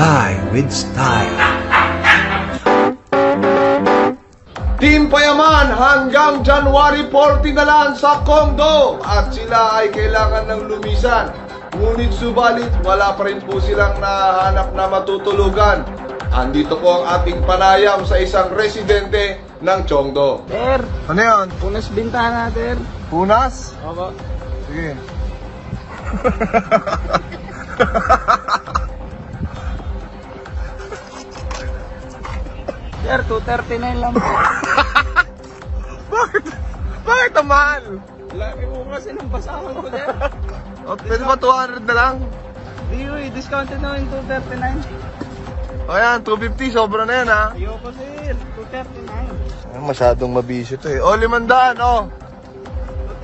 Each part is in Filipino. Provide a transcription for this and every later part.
Die with Style. Team Payaman hanggang January 14 na lang sa Kongdo at sila ay kailangan ng lumisan. Ngunit subalit wala pa rin po silang nahanap na matutulugan. Andito po ang ating panayam sa isang residente ng Chongdo. Sir, Ano yan? punas bintana, sir. Punas? Opo. Sige. Sir, 239 lang po. Bakit naman? Laki mo kasi ng basahan ko, sir. O, pwede ba 200 na lang? Di, discounted naman 239. O yan, 250, sobra na yan ha. Ayoko, sir. 239. Masyadong mabisyo to eh. O, 500 o.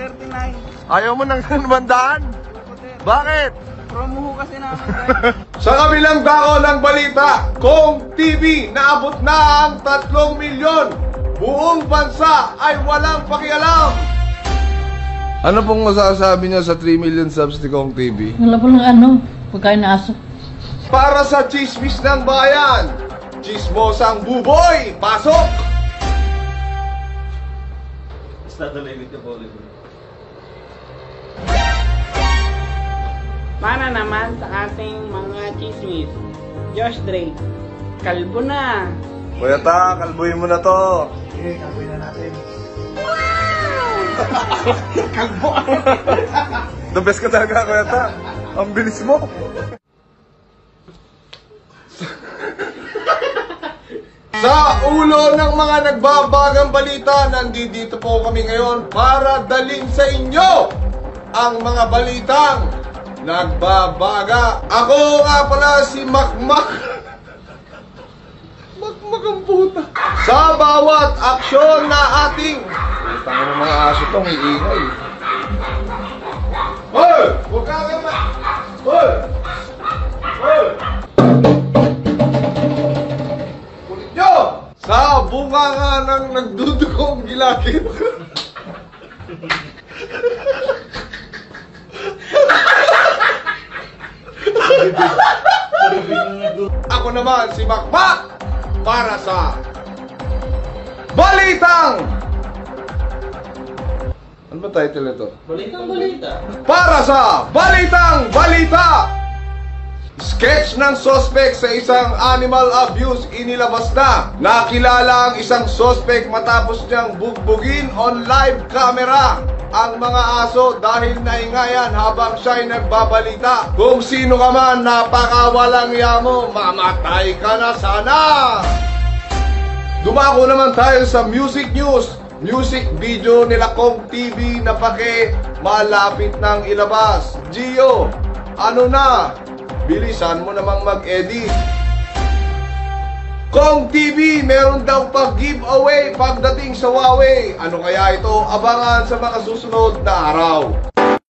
239. Ayaw mo ng 500? Opo, sir. Bakit? Promo ho kasi namin, sir. Sa kabilang dako ng balita, Kong TV naabot na ang 3 milyon. Buong bansa ay walang pakialam. Ano pong masasabi niyo sa 3 million subs ni Kong TV? Wala po lang pagkain na aso. Para sa chismis ng bayan, chismosang buboy, pasok! Para naman sa ating mga chismis. Josh Drake, kalbo na. Kuya Ta, kalbuhin mo na to. Okay, kalbuhin na natin. Kalbo! The best ka talaga, Kuya Ta. Ang bilis mo. Sa ulo ng mga nagbabagang balita, nandito po kami ngayon para dalhin sa inyo ang mga balitang nagbabaga. Ako nga pala si Makmak. Makmak ang puta. Sa bawat aksyon na ating... Tangin ng mga aso to, may ingay. Hoy! Huwag ka naman! Hoy! Hoy! Kulit nyo! Sa bunga nga ng nagdudugong gilakit. Ako naman si Makmak para sa Balitang! Ano ba title nito? Balitang balita. Para sa Balitang Balita! Sketch ng suspect sa isang animal abuse inilabas na. Nakilala ang isang suspect matapos niyang bugbugin on live camera ang mga aso dahil naingayan habang siya'y nagbabalita. Kung sino ka man, napakawalang yamo, mamatay ka na sana! Dumako naman tayo sa music news. Music video nila Kong TV na malapit nang ilabas. Gio, ano na? Bilisan mo namang mag-edit. Kong TV, meron daw pag-giveaway pagdating sa Huawei. Ano kaya ito? Abangan sa mga susunod na araw.